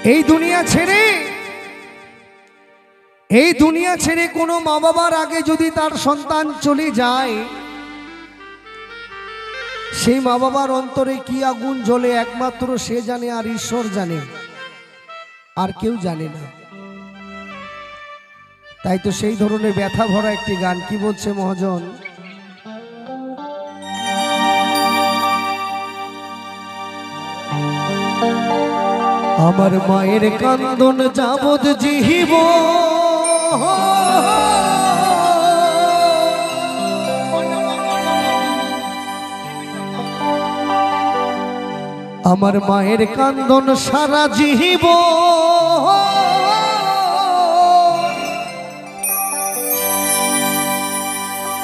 এই দুনিয়া ছেড়ে কোনো মা বাবার আগে যদি তার সন্তান চলে যায়, সেই মা বাবার অন্তরে কি আগুন জ্বলে একমাত্র সে জানে, আর ঈশ্বর জানে, আর কেউ জানে না। তাই তো সেই ধরনের ব্যথা ভরা একটি গান কি বলছে মহাজন, আমার মায়ের কান্দন যাবৎ জিহিব, আমার মায়ের কান্দন সারা জিহিব,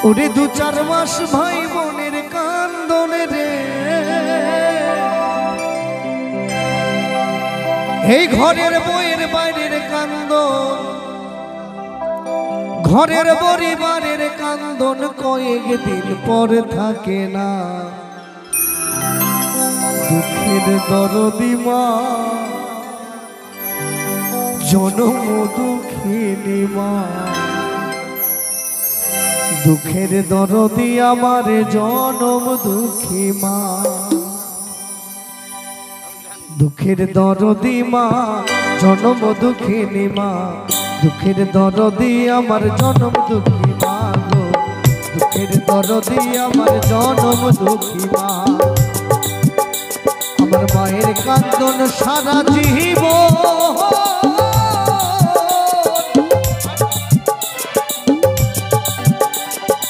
ওরে 2-4 মাস ভাই বোনের কান্দনে রে, এই ঘরের বইয়ের বাইরের কান্দন, ঘরের পরিবারের কান্দন কয়েকদিন পর থাকে না। দুঃখের দরদি মা, জনম দুঃখিনী মা, দুঃখের দরদি আমার জনম দুঃখী মা, দুঃখের দরদি মা, জনম দুঃখিনী মা, দুঃখের দরদি আমার জনম দুঃখী মা গো, দুঃখের দরদি আমার জনম দুঃখী মা, আমার মায়ের কান্দন সারা জীবন,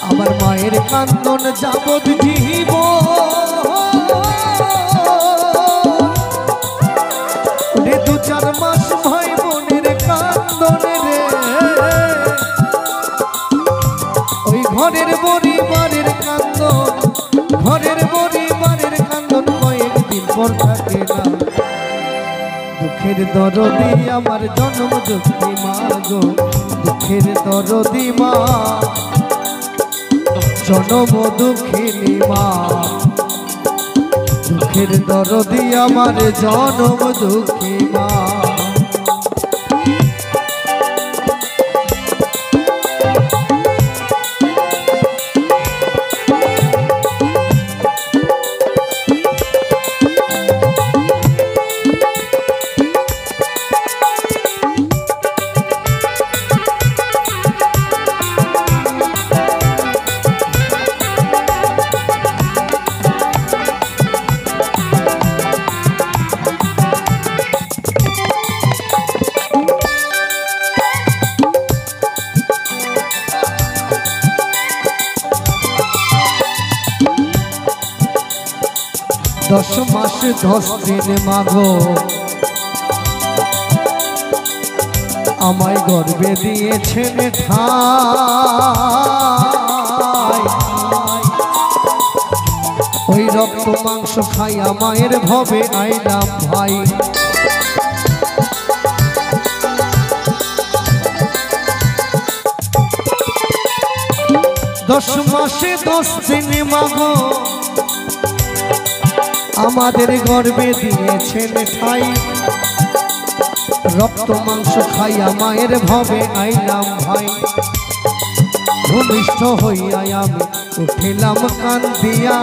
আমার মায়ের কান্দন যাবৎ জীবন, 2-4 মাস ভাই বোনের কান্দনে রে, ওই ঘরের পরিবারের কান্দন, ঘরের পরিবারের কান্দন কয়েকদিন পর থাকে না। দুঃখের দরদি আমার জনম দুঃখী মা গো, দুঃখের দরদি মা, জনম দুঃখিনী মা, দুঃখের দরদি আমার জনম দুঃখী মা। দশ মাস 10 দিন মাগো আমায় গর্ভে দিয়েছেন ঠাই, ওই রক্ত মাংস খাইয়া মায়ের ভবে আইলাম ভাই, 10 মাসে 10 দিন মাগো আমাদের গর্ভে দিয়েছেন ঠাই, রক্ত মাংস খাইয়া মায়ের ভবে আইলাম ভাই, ভূমিষ্ঠ হইয়া আমি উঠিলাম কান্দিয়া,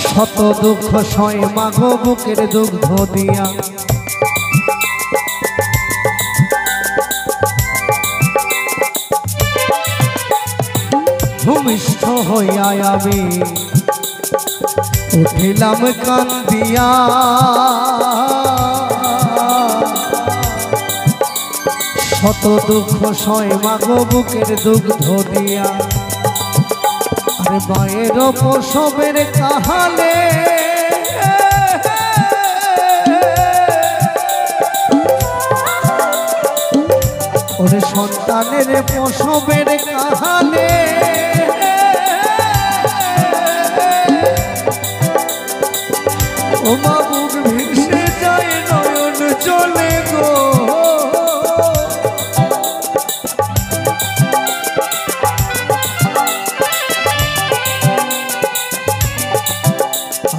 শত দুঃখ সয় মাগো বুকের দুগ্ধ দিয়া, ভূমিষ্ঠ হইয়া আমি উঠিলাম কান্দিয়া, শত দুঃখ সয় মাগো বুকের দুগ্ধ দিয়া, আরে মায়ের প্রসবের কাহালে ওরে সন্তানের প্রসবের কাহালে, ও মা বুক ভেসে যায় নয়ন চলে গো,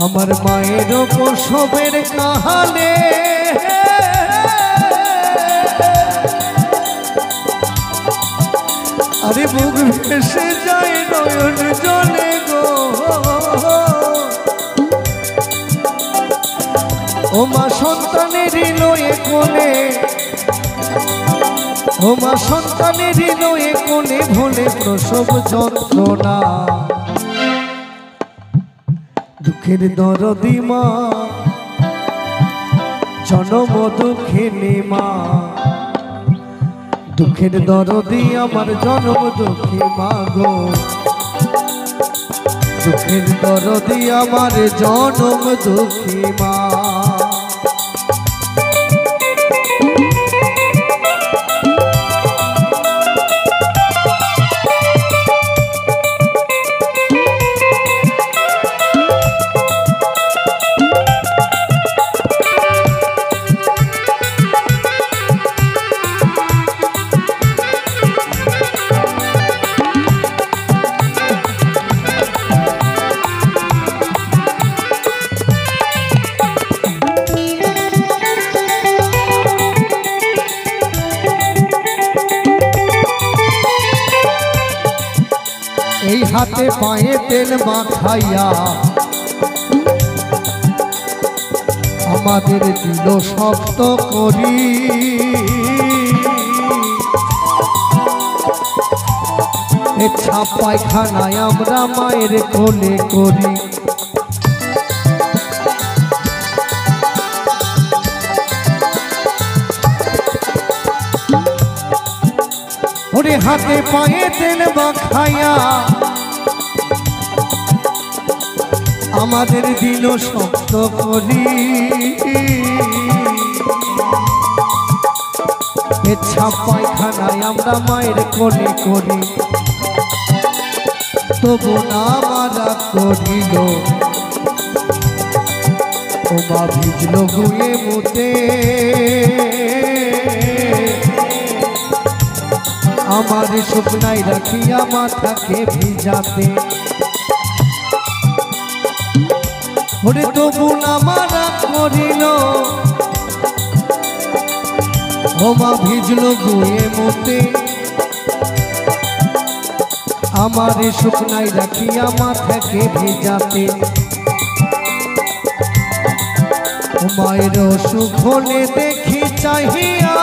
আমার মায়ের প্রসবের কাহালে ভেসে যায় নয়ন জলে গো ও মা সন্তানের লয়ে কোলে ও মা সন্তানের লয়ে কোলে ভোলে প্রসব যন্ত্রণা দুঃখের দরদি মা জনম দুঃখিনী মা দুঃখের দরদি আমার জনম দুঃখী মা গো দুঃখের দরদি আমার জনম দুঃখী মা এই হাতে পায়ে তেল মাখাইয়া আমাদের দিল শক্ত করি ছাপ পায়খানায় আমরা মায়ের কোলে করি ওরে হাতে পায়ে তেল মাখাইয়া আমাদের দিল শক্ত করি ছাপ পায়খানায় আমরা মায়ের কোলে করি তবু না মারা করিল ও মা ভিজল গুয়ে মুতে আমার শুকনাই রাখিয়া মাথাকে ভিজাতে ওরে তবু না মারা করিল ও মা ভিজল গুয়ে মুতে আমার শুকনাই রাখিয়া মাথাকে ভিজাতে মায়ের সুখ হলে দেখি চাহিয়া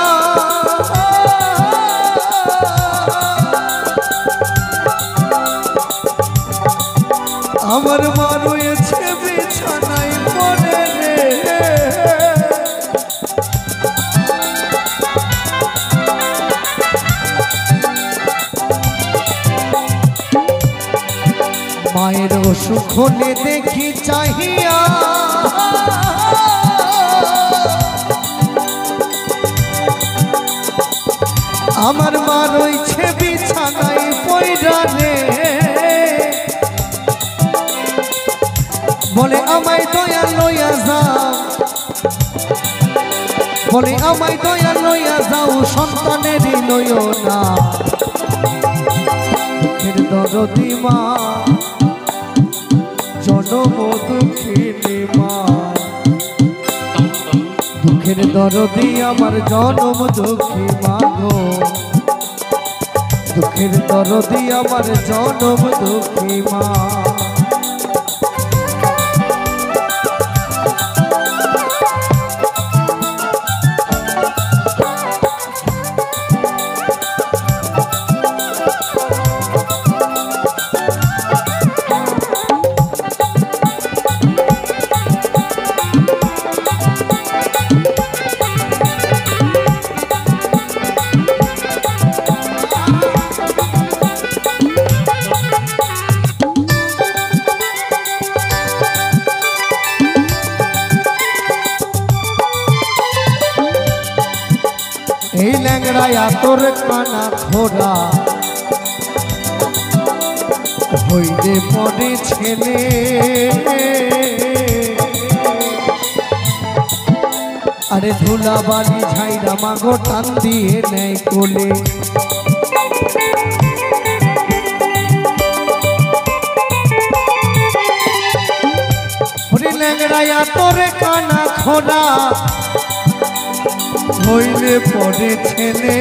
আমার মা রয়েছে বিছানায় পড়ে রে মায়ের অসুখ হলে দেখি চাহিয়া আমার মা রয়েছে বিছানায় পড়া রে বলে আমায় দয়া লইয়া যাও বলে আমায় দয়া লইয়া যাও সন্তানেরই লইও না দুঃখের দরদি মা জনম দুঃখিনী মা দুঃখের দরদি আমার জনম দুঃখী মা গো দুঃখের দরদি আমার জনম দুঃখী মা এই ল্যাংড়ায়া তোর কানা খোরা হইলে পরে ছেলে আরে ধুলা বালি ঝাইরা মাগো টান দিয়ে নেয় কোলে ল্যাংড়ায়া তোর কানা খোরা হইলে পরে ছেলে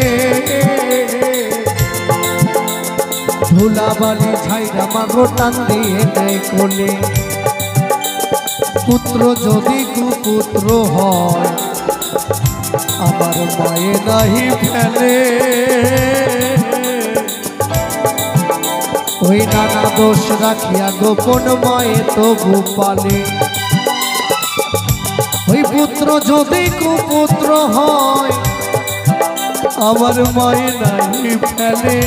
ধুলাবালি ছাইরা মাগো টান দিয়ে নেয় কোলে। পুত্র যদি কুপুত্র হয় আমার মায়ে নাহি ফেলে। ওই নানা দোষ রাখিয়া গোপন মায়ে তবু পালে। ওই পুত্র যদি কুপুত্র হয় আমার মায়ে নাহি ফেলে।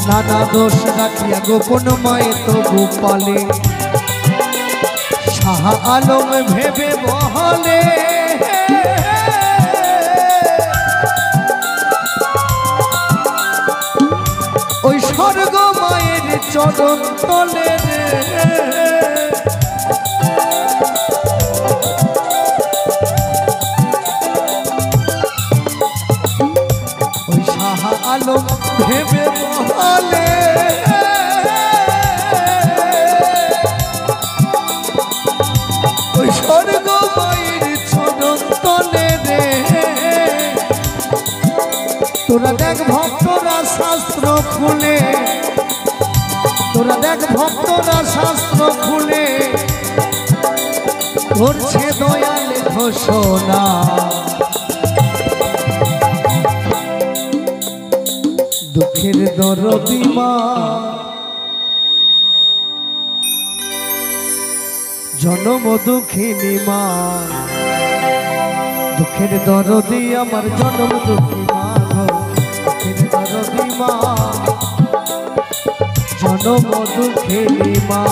নানা দোষ রাখিয়া গোপন মায়ে তবু পালে। শাহ আলম ভেবে বহলে ওই স্বর্গ মায়ের চরণ তলে রে। ওই শাহ আলম ভেবে বহলে ওই স্বর্গ মায়ের চরণ তলে রে। তোরা দেখ ভক্তরা শাস্ত্র খুলে, তোরা দেখ ভক্তরা শাস্ত্র খুলে করছে দয়াল ঘোষণা। দুঃখের দরদি মা জনম দুঃখিনী মা। দুঃখের দরদি আমার জনম দুঃখী মা গো। দুঃখের দরদি মা জনম দুঃখিনী মা।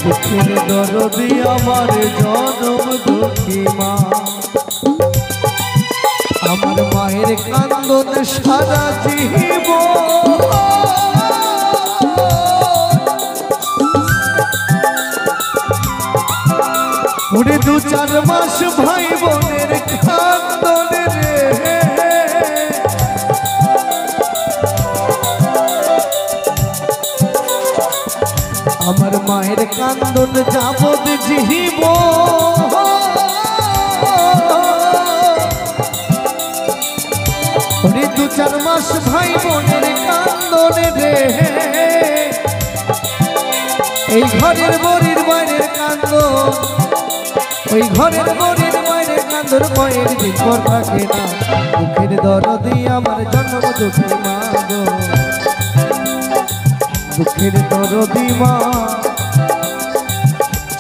দুঃখের দরদি আমার জনম দুঃখী মা। আমার মায়ের কান্দন সারা জীবন ওরে 2-4 মাস ভাই বোনের কান্দন রে। আমার মায়ের কান্দন যাবত জীবন ওরে 2-4 মাস ভাই বোনের কান্দন রে। এই ঘরের বড়ির বাইরের কান্দন, ওই ঘরের বড়ির বাইরের কান্দন কয়েক দিন পর থাকে না। দুঃখের দরদি আমার জন্ম দুঃখী মা গো। দুঃখের দরদি মা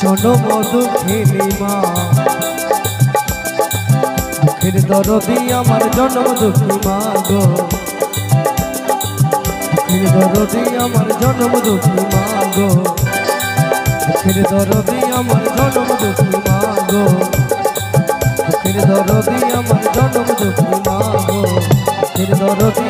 জন্ম দুঃখিনী মা। দুঃখের দরদি আমার জন্ম দুঃখী মা গো। দুঃখের দরদি আমার জন্ম দুঃখী মা গো। দুঃখের দরদি আমার জন্ম দুঃখী মা গো। দুঃখের দরদি আমার জন্ম দুঃখী মা গো। দুঃখের দরদি